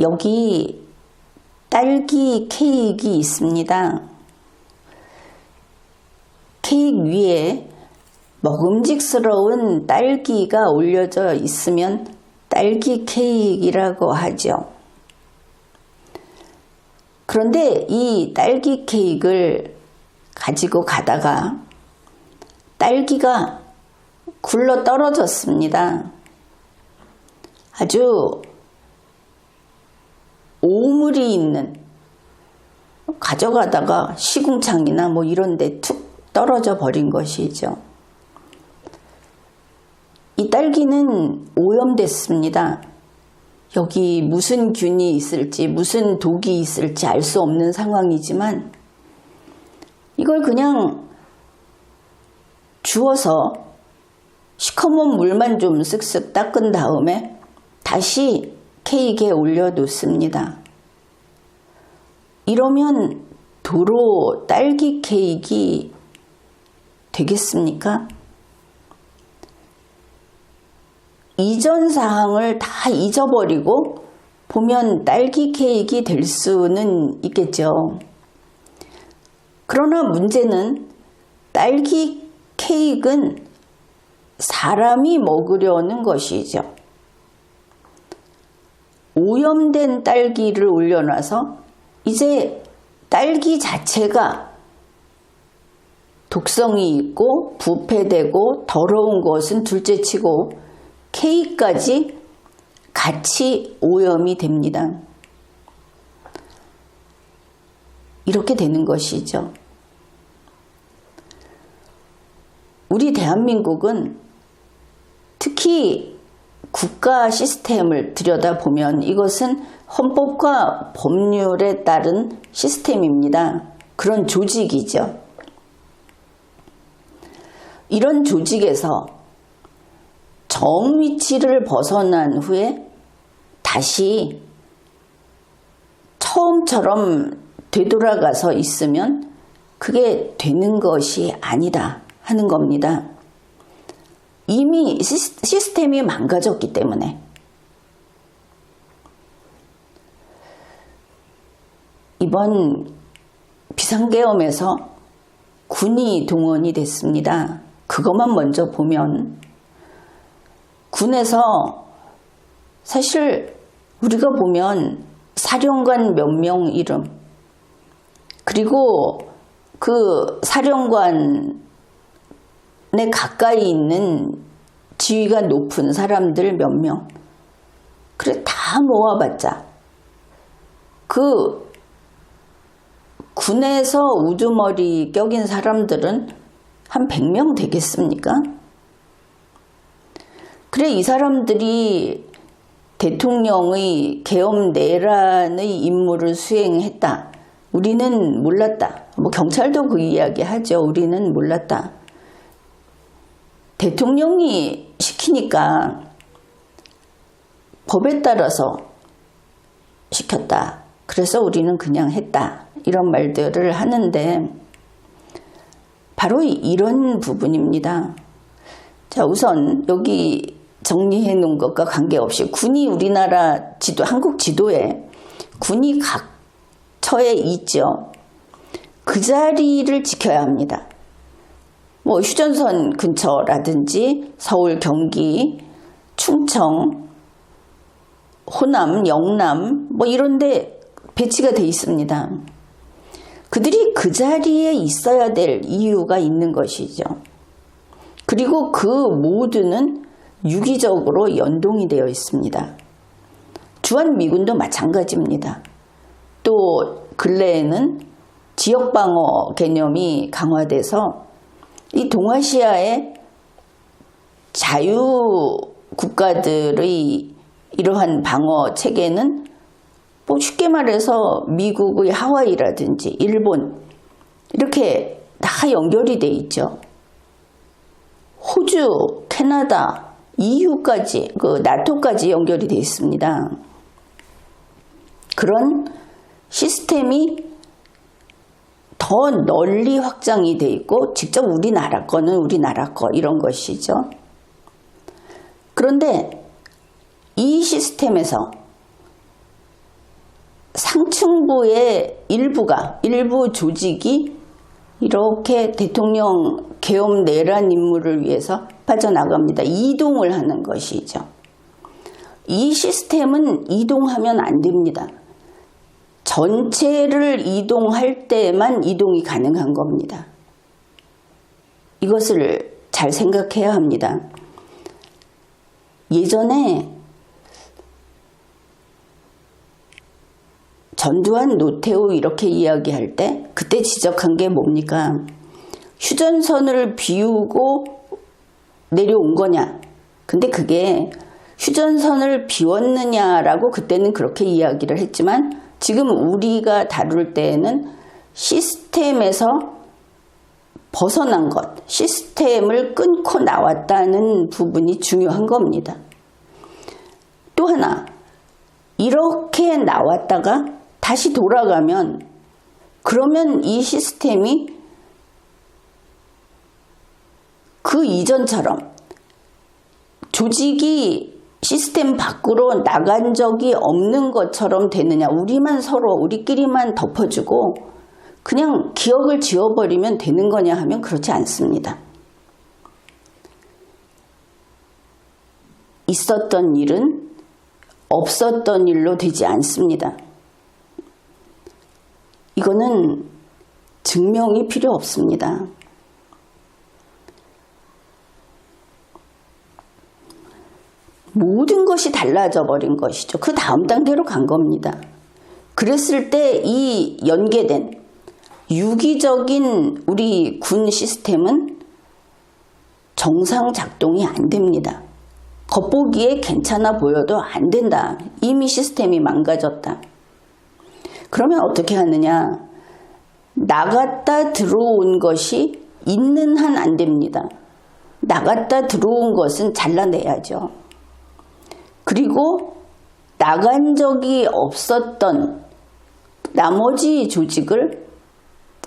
여기 딸기 케이크 있습니다. 케이크 위에 먹음직스러운 딸기가 올려져 있으면 딸기 케이크라고 하죠. 그런데 이 딸기 케이크를 가지고 가다가 딸기가 굴러 떨어졌습니다. 아주 오물이 있는, 가져가다가 시궁창이나 뭐 이런 데 툭 떨어져 버린 것이죠. 이 딸기는 오염됐습니다. 여기 무슨 균이 있을지, 무슨 독이 있을지 알 수 없는 상황이지만 이걸 그냥 주워서 시커먼 물만 좀 쓱쓱 닦은 다음에 다시 케이크에 올려놓습니다. 이러면 도로 딸기 케이크 되겠습니까? 이전 사항을 다 잊어버리고 보면 딸기 케이크 될 수는 있겠죠. 그러나 문제는 딸기 케이크는 사람이 먹으려는 것이죠. 오염된 딸기를 올려놔서 이제 딸기 자체가 독성이 있고 부패되고 더러운 것은 둘째치고 케이크까지 같이 오염이 됩니다. 이렇게 되는 것이죠. 우리 대한민국은 특히 국가 시스템을 들여다보면 이것은 헌법과 법률에 따른 시스템입니다. 그런 조직이죠. 이런 조직에서 정위치를 벗어난 후에 다시 처음처럼 되돌아가서 있으면 그게 되는 것이 아니다 하는 겁니다. 이미 시스템이 망가졌기 때문에. 이번 비상계엄에서 군이 동원이 됐습니다. 그것만 먼저 보면 군에서 사실 우리가 보면 사령관 몇 명 이름, 그리고 그 사령관에 가까이 있는 지위가 높은 사람들 몇 명, 그래 다 모아봤자 그 군에서 우두머리 껴긴 사람들은 한 100명 되겠습니까? 그래 이 사람들이 대통령의 계엄 내란의 임무를 수행했다. 우리는 몰랐다. 뭐 경찰도 그 이야기 하죠. 우리는 몰랐다. 대통령이 시키니까 법에 따라서 시켰다. 그래서 우리는 그냥 했다. 이런 말들을 하는데 바로 이런 부분입니다. 자, 우선 여기 정리해 놓은 것과 관계없이 군이 우리나라 지도, 한국 지도에 군이 각 처에 있죠. 그 자리를 지켜야 합니다. 뭐 휴전선 근처라든지 서울, 경기, 충청, 호남, 영남 뭐 이런 데 배치가 돼 있습니다. 그들이 그 자리에 있어야 될 이유가 있는 것이죠. 그리고 그 모두는 유기적으로 연동이 되어 있습니다. 주한미군도 마찬가지입니다. 또 근래에는 지역방어 개념이 강화돼서 이 동아시아의 자유국가들의 이러한 방어 체계는 뭐 쉽게 말해서 미국의 하와이라든지 일본 이렇게 다 연결이 돼 있죠. 호주, 캐나다, EU까지, 그 나토까지 연결이 돼 있습니다. 그런 시스템이 더 널리 확장이 돼 있고 직접 우리나라 거는 우리나라 거 이런 것이죠. 그런데 이 시스템에서 국방부의 일부 조직이 이렇게 대통령 계엄 내란 임무를 위해서 빠져나갑니다. 이동을 하는 것이죠. 이 시스템은 이동하면 안 됩니다. 전체를 이동할 때만 이동이 가능한 겁니다. 이것을 잘 생각해야 합니다. 예전에 전두환, 노태우 이렇게 이야기할 때 그때 지적한 게 뭡니까? 휴전선을 비우고 내려온 거냐? 근데 그게 휴전선을 비웠느냐라고 그때는 그렇게 이야기를 했지만 지금 우리가 다룰 때에는 시스템에서 벗어난 것, 시스템을 끊고 나왔다는 부분이 중요한 겁니다. 또 하나, 이렇게 나왔다가 다시 돌아가면 그러면 이 시스템이 그 이전처럼 조직이 시스템 밖으로 나간 적이 없는 것처럼 되느냐. 우리만 서로 우리끼리만 덮어주고 그냥 기억을 지워버리면 되는 거냐 하면 그렇지 않습니다. 있었던 일은 없었던 일로 되지 않습니다. 이거는 증명이 필요 없습니다. 모든 것이 달라져 버린 것이죠. 그 다음 단계로 간 겁니다. 그랬을 때 이 연계된 유기적인 우리 군 시스템은 정상 작동이 안 됩니다. 겉보기에 괜찮아 보여도 안 된다. 이미 시스템이 망가졌다. 그러면 어떻게 하느냐? 나갔다 들어온 것이 있는 한 안 됩니다. 나갔다 들어온 것은 잘라내야죠. 그리고 나간 적이 없었던 나머지 조직을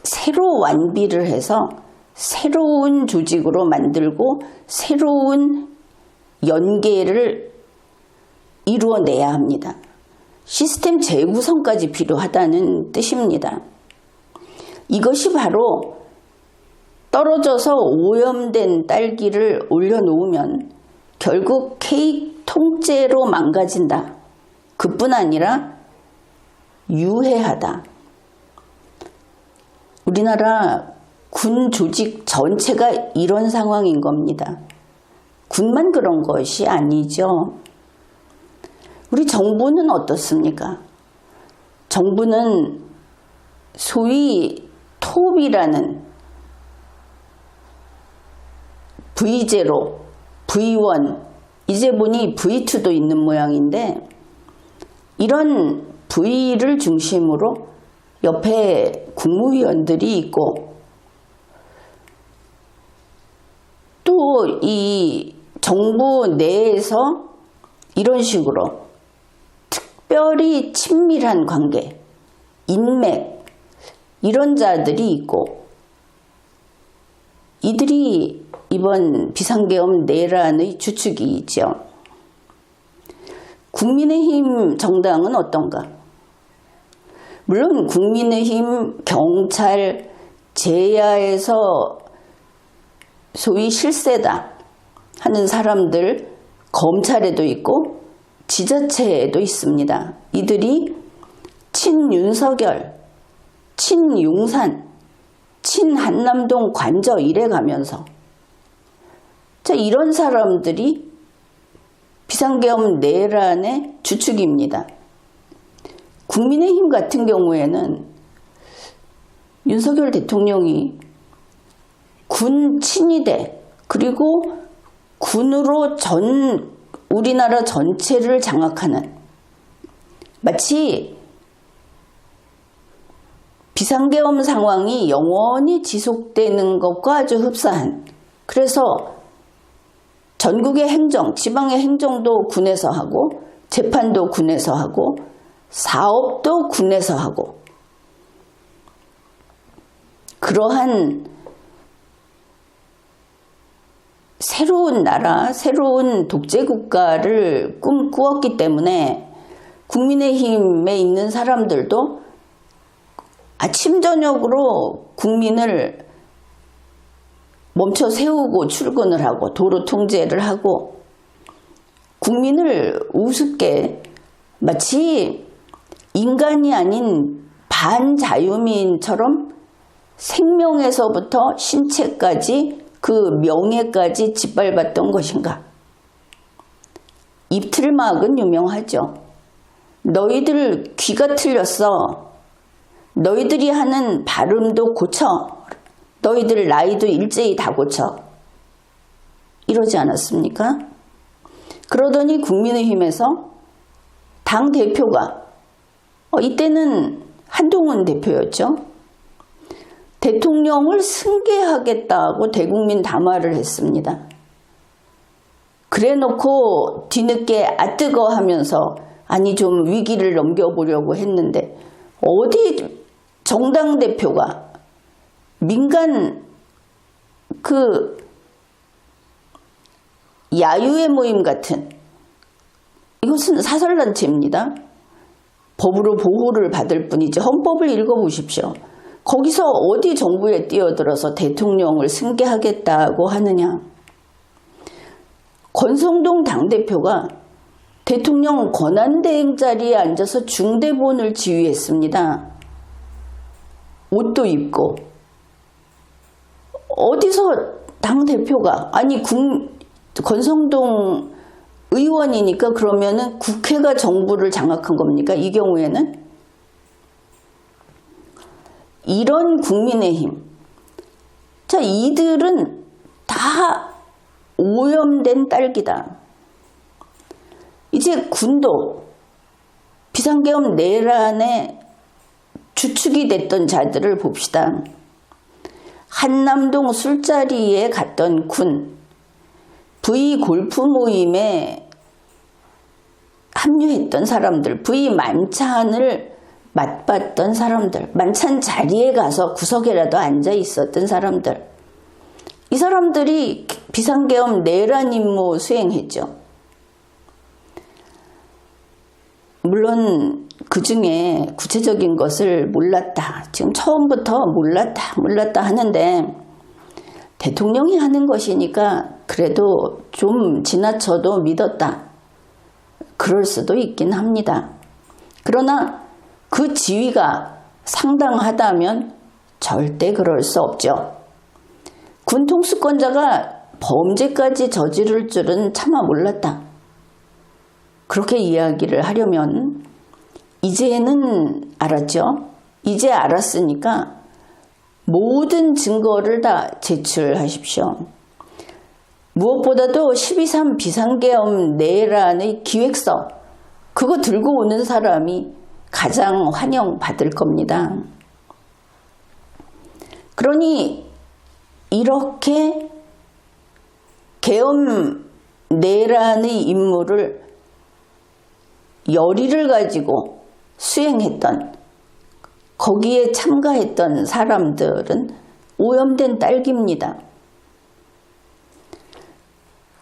새로 완비를 해서 새로운 조직으로 만들고 새로운 연계를 이루어내야 합니다. 시스템 재구성까지 필요하다는 뜻입니다. 이것이 바로 떨어져서 오염된 딸기를 올려놓으면 결국 케이크 통째로 망가진다. 그뿐 아니라 유해하다. 우리나라 군 조직 전체가 이런 상황인 겁니다. 군만 그런 것이 아니죠. 우리 정부는 어떻습니까? 정부는 소위 톱이라는 V0, V1, 이제 보니 V2도 있는 모양인데 이런 V를 중심으로 옆에 국무위원들이 있고 또 이 정부 내에서 이런 식으로 특별히 친밀한 관계, 인맥 이런 자들이 있고 이들이 이번 비상계엄 내란의 주축이죠. 국민의힘 정당은 어떤가? 물론 국민의힘, 경찰, 제야에서 소위 실세다 하는 사람들 검찰에도 있고 지자체에도 있습니다. 이들이 친윤석열, 친용산, 친한남동 관저 이래 가면서 자, 이런 사람들이 비상계엄 내란의 주축입니다. 국민의힘 같은 경우에는 윤석열 대통령이 군 친위대 그리고 군으로 우리나라 전체를 장악하는 마치 비상계엄 상황이 영원히 지속되는 것과 아주 흡사한 그래서 전국의 행정, 지방의 행정도 군에서 하고 재판도 군에서 하고 사업도 군에서 하고 그러한 새로운 나라, 새로운 독재국가를 꿈꾸었기 때문에 국민의힘에 있는 사람들도 아침 저녁으로 국민을 멈춰 세우고 출근을 하고 도로 통제를 하고 국민을 우습게 마치 인간이 아닌 반자유민처럼 생명에서부터 신체까지 그 명예까지 짓밟았던 것인가? 입틀막은 유명하죠. 너희들 귀가 틀렸어. 너희들이 하는 발음도 고쳐. 너희들 나이도 일제히 다 고쳐. 이러지 않았습니까? 그러더니 국민의힘에서 당대표가 이때는 한동훈 대표였죠. 대통령을 승계하겠다고 대국민 담화를 했습니다. 그래놓고 뒤늦게 아뜨거 하면서 아니 좀 위기를 넘겨보려고 했는데 어디 정당 대표가 민간 그 야유의 모임 같은 이것은 사설단체입니다. 법으로 보호를 받을 뿐이지 헌법을 읽어보십시오. 거기서 어디 정부에 뛰어들어서 대통령을 승계하겠다고 하느냐. 권성동 당대표가 대통령 권한대행 자리에 앉아서 중대본을 지휘했습니다. 옷도 입고. 어디서 당대표가 아니 권성동 의원이니까 그러면은 국회가 정부를 장악한 겁니까? 이 경우에는? 이런 국민의힘. 자, 이들은 다 오염된 딸기다. 이제 군도 비상계엄 내란의 주축이 됐던 자들을 봅시다. 한남동 술자리에 갔던 군, V 골프 모임에 합류했던 사람들, V 만찬을 맛봤던 사람들, 만찬 자리에 가서 구석에라도 앉아 있었던 사람들, 이 사람들이 비상계엄 내란 임무 수행했죠. 물론 그 중에 구체적인 것을 몰랐다. 지금 처음부터 몰랐다 하는데 대통령이 하는 것이니까 그래도 좀 지나쳐도 믿었다. 그럴 수도 있긴 합니다. 그러나 그 지위가 상당하다면 절대 그럴 수 없죠. 군 통수권자가 범죄까지 저지를 줄은 차마 몰랐다. 그렇게 이야기를 하려면 이제는 알았죠. 이제 알았으니까 모든 증거를 다 제출하십시오. 무엇보다도 12.3 비상계엄 내란의 기획서 그거 들고 오는 사람이 가장 환영받을 겁니다. 그러니 이렇게 계엄 내란의 임무를 열의를 가지고 수행했던 거기에 참가했던 사람들은 오염된 딸기입니다.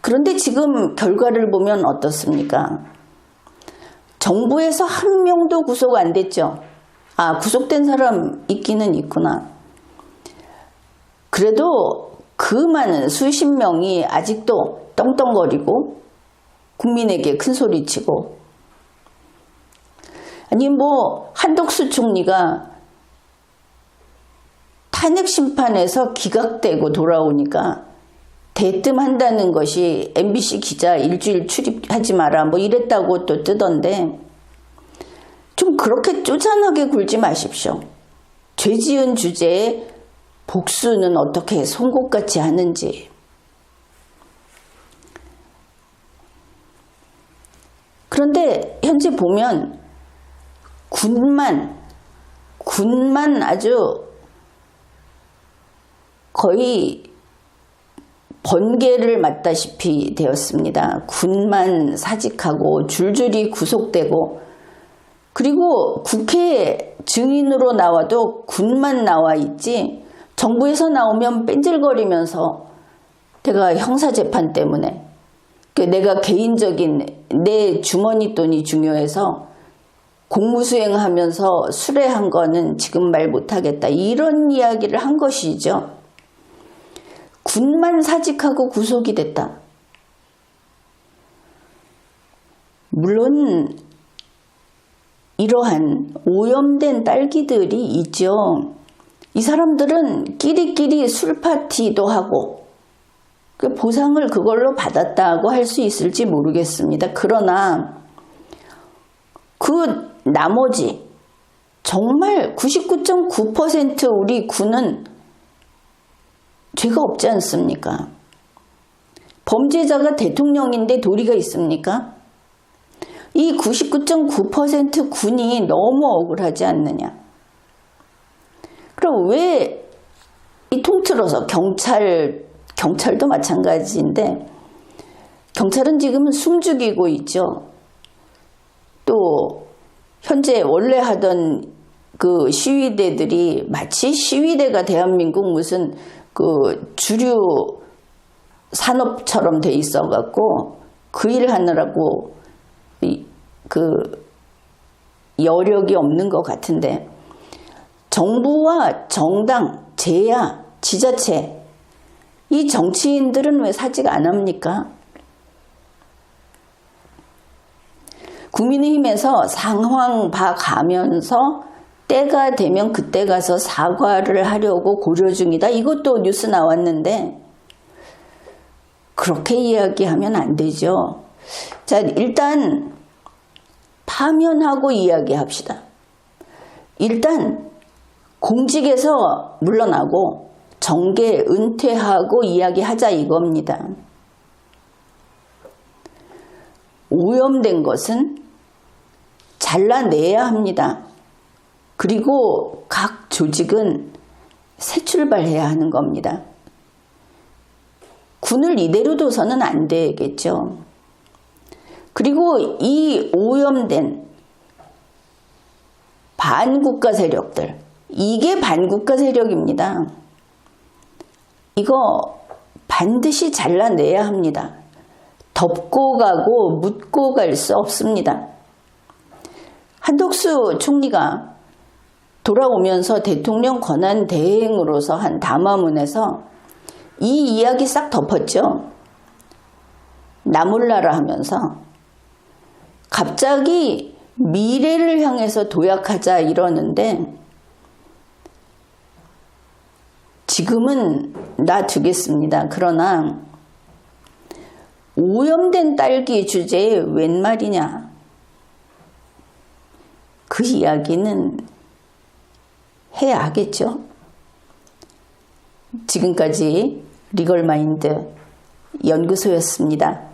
그런데 지금 결과를 보면 어떻습니까? 정부에서 한 명도 구속 안 됐죠. 아, 구속된 사람 있기는 있구나. 그래도 그 많은 수십 명이 아직도 떵떵거리고 국민에게 큰 소리치고 아니 한덕수 총리가 탄핵 심판에서 기각되고 돌아오니까 대뜸한다는 것이 MBC 기자 일주일 출입하지 마라 이랬다고 또 뜨던데 좀 그렇게 쪼잔하게 굴지 마십시오. 죄 지은 주제에 복수는 어떻게 송곳같이 하는지. 그런데 현재 보면 군만 아주 거의 번개를 맞다시피 되었습니다. 군만 사직하고 줄줄이 구속되고 그리고 국회 증인으로 나와도 군만 나와 있지 정부에서 나오면 뺀질거리면서 내가 형사재판 때문에 내가 개인적인 내 주머니 돈이 중요해서 공무수행하면서 수레한 거는 지금 말 못하겠다. 이런 이야기를 한 것이죠. 군만 사직하고 구속이 됐다. 물론 이러한 오염된 딸기들이 있죠. 이 사람들은 끼리끼리 술파티도 하고 보상을 그걸로 받았다고 할 수 있을지 모르겠습니다. 그러나 그 나머지 정말 99.9% 우리 군은 죄가 없지 않습니까? 범죄자가 대통령인데 도리가 있습니까? 이 99.9% 군이 너무 억울하지 않느냐? 그럼 왜 이 통틀어서 경찰도 마찬가지인데 경찰은 지금은 숨죽이고 있죠. 또 현재 원래 하던 그 시위대들이 마치 시위대가 대한민국 무슨 그 주류 산업처럼 돼 있어 갖고 그 일 하느라고 그 여력이 없는 것 같은데 정부와 정당, 제야, 지자체 이 정치인들은 왜 사직 안 합니까? 국민의힘에서 상황 봐가면서 때가 되면 그때 가서 사과를 하려고 고려 중이다. 이것도 뉴스 나왔는데 그렇게 이야기하면 안 되죠. 자, 일단 파면하고 이야기합시다. 일단 공직에서 물러나고 정계 은퇴하고 이야기하자 이겁니다. 오염된 것은 잘라내야 합니다. 그리고 각 조직은 새 출발해야 하는 겁니다. 군을 이대로 둬서는 안 되겠죠. 그리고 이 오염된 반국가 세력들, 이게 반국가 세력입니다. 이거 반드시 잘라내야 합니다. 덮고 가고 묻고 갈 수 없습니다. 한덕수 총리가 돌아오면서 대통령 권한 대행으로서 한 담화문에서 이 이야기 싹 덮었죠. 나 몰라라 하면서 갑자기 미래를 향해서 도약하자 이러는데 지금은 놔두겠습니다. 그러나 오염된 딸기 주제에 웬 말이냐? 그 이야기는 해야 하겠죠. 지금까지 리걸마인드 연구소였습니다.